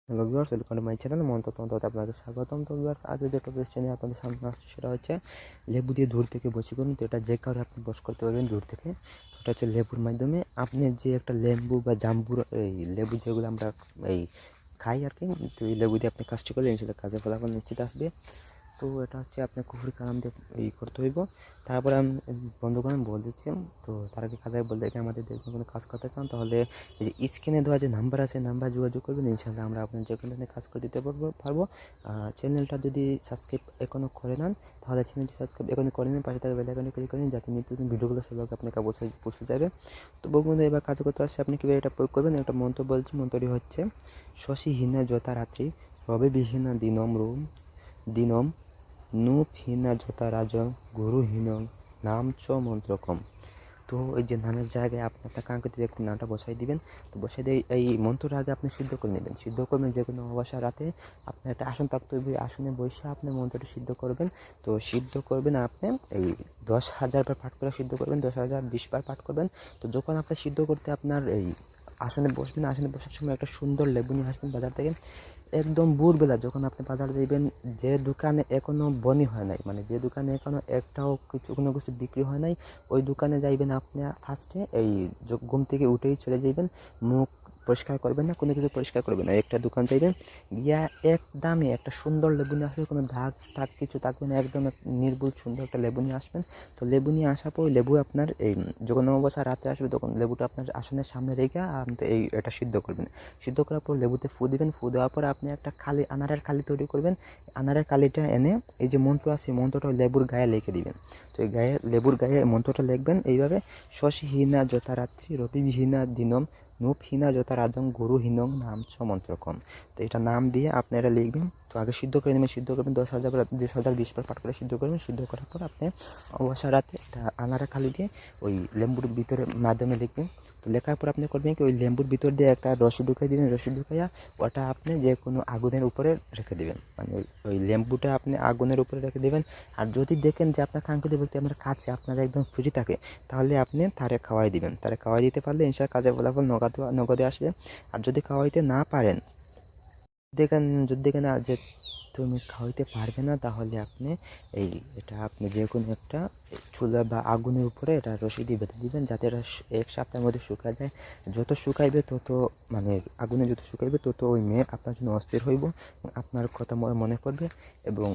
Hello viewers, welcome to my channel মন্ত্রতন্ত্রতে আপনাদের স্বাগতম। তো ভিউয়ার্স, আজ যে একটা কোয়েশ্চেন নিয়ে আপনাদের সামনে আসছে সেটা হচ্ছে লেবু দিয়ে দূর থেকে বশীকরণ। তো এটা যে কারণে আপনি বশ করতে পারবেন দূর থেকে। সেটা হচ্ছে লেবুর মাধ্যমে। আপনি যে একটা লেবু বা জাম্বুর এই লেবু যেগুলো আমরা এই খাই আর কি, তো এই লেবু দিয়ে আপনি কাজটি করলে ইনশাল্লাহ কাজের ফলাফল নিশ্চিত আসবে। তো এটা হচ্ছে আপনি কুফরি কালাম দিয়ে করতে হইব। তারপরে আমি বন্ধুগণ আমি বলে দিচ্ছি। তো তার আগে কাজে বলতে এটা আমাদের দেখবেন কোনো কাজ করতে চান তাহলে এই যে স্ক্রিনে দেওয়া যে নাম্বার আছে নাম্বার যোগাযোগ করবেন, ইনশাল্লাহ আমরা আপনার যে কোনো ধরনের কাজ করে দিতে পারবো। চ্যানেলটা যদি সাবস্ক্রাইব এখনও করে নেন তাহলে চ্যানেলটি সাবস্ক্রাইব এখনই করে নিন, পাশে থাকা বেল আইকনে ক্লিক করে নিন যাতে নিত্য নতুন ভিডিওগুলো সবাইকে আপনাকে অবশ্যই পৌঁছে যাবে। তো বন্ধু এবার কাজ করতে আসছে আপনি কীভাবে এটা প্রয়োগ করবেন একটা মন্ত্র বলছি। মন্ত্রটি হচ্ছে শশীহীনা যথা রাত্রি রবিবিহীনা দিনম নুফহীনা যথা রাজং গুরুহীনং নাম চ মন্ত্রকম। তো এই যে নামের জায়গায় আপনি আপনার কাঙ্ক্ষিত ব্যক্তির নামটা বসাই দিবেন। তো বসাই দিয়ে এই মন্ত্রটা আগে আপনি সিদ্ধ করে নেবেন। সিদ্ধ করবেন যে কোনো অমাবস্যা রাতে আপনার একটা আসন থাকতে হবে, আসনে বসে আপনি মন্ত্রটি সিদ্ধ করবেন। তো সিদ্ধ করবেন আপনি এই 10,000 বার পাঠ করে সিদ্ধ করবেন, 10,000 20 বার পাঠ করবেন। তো যখন আপনি সিদ্ধ করতে আপনার এই আসনে বসবেন, আসনে বসার সময় একটা সুন্দর লেবু নিয়ে আসবেন বাজার থেকে। একদম ভোরবেলা যখন আপনি বাজার যাইবেন, যে দোকানে এখনো বনি হয় নাই, মানে যে দোকানে এখনো একটাও কোনো কিছু বিক্রি হয় নাই, ওই দোকানে যাইবেন আপনি। ফার্স্টে এই ঘুম থেকে উঠেই চলে যাইবেন, মুখ পরিষ্কার করবেন না, কোনো কিছু পরিষ্কার করবেন না, একটা দোকান যাইবেন, গিয়া এক দামে একটা সুন্দর লেবু নিয়ে আসবে, কোনো দাগ টাগ কিছু থাকবে না, একদম নির্ভুল সুন্দর একটা লেবু নিয়ে আসবেন। তো লেবু নিয়ে আসার পর লেবু আপনার এই যখন অমাবস্যা রাতে আসবে তখন লেবুটা আপনার আসনের সামনে রেখে আপনি এটা সিদ্ধ করবেন। সিদ্ধ করার পর লেবুতে ফু দিবেন। ফু দেওয়ার পর আপনি একটা আনারের কালি তৈরি করবেন। আনারের কালিটা এনে এই যে মন্ত্র আছে মন্ত্রটা লেবুর গায়ে লিখে দিবেন। তো এই লেবুর গায়ে মন্ত্রটা লিখবেন এইভাবে, শশীহীনা যথা রাত্রি রবিবিহীনা দিনম নুপহীনা যথা রাজং গুরুহীনং নাম চ মন্ত্রকম। তো এটা নাম দিয়ে আপনি এটা লিখবেন। তো আগে সিদ্ধ করে নেবেন, সিদ্ধ করবেন 10,000 20 বার পাঠ করে সিদ্ধ করবেন। সিদ্ধ করার পর আপনি অবসর রাতে এটা আনারের কালি দিয়ে ওই লেম্বুর ভিতরে মাধ্যমে লিখবেন। তো লেখার পর আপনি করবেন কি ওই লেম্বুর ভিতর দিয়ে একটা রসি ঢুকাই দিবেন। রসি ঢুকাইয়া ওটা আপনি যে কোনো আগুনের উপরে রেখে দেবেন, মানে ওই লেম্বুটা আপনি আগুনের উপরে রেখে দেবেন। আর যদি দেখেন যে আপনার কাঙ্ক্ষিত ব্যক্তি আপনার কাছে আপনার একদম ফ্রি থাকে তাহলে আপনি তারে খাওয়াই দিবেন। তারে খাওয়াই দিতে পারলে ইনশাল্লাহ কাজের ফলাফল নগদে আসবে। আর যদি খাওয়াইতে না পারেন, যদি দেখেন যে তুমি খাওয়াইতে পারবে না, তাহলে আপনি এটা আপনি যে কোনো একটা চুলা বা আগুনের উপরে এটা রশি দিয়ে বেঁধে দিবেন যাতে এটা 1 সপ্তাহের মধ্যে শুকায় যায়। যত শুকাইবে তত, মানে আগুনে যত শুকাইবে তত ওই মেয়ে আপনার জন্য অস্থির হইব, আপনার কথা মনে পড়বে এবং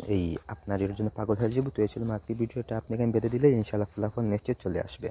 আপনার এর জন্য পাগল হয়ে যাবো। তো এই ছিল আজকের ভিডিওটা, আপনাকে আমি বেঁধে দিলে ইনশাল্লাহ ফলাফল নিশ্চিত চলে আসবে।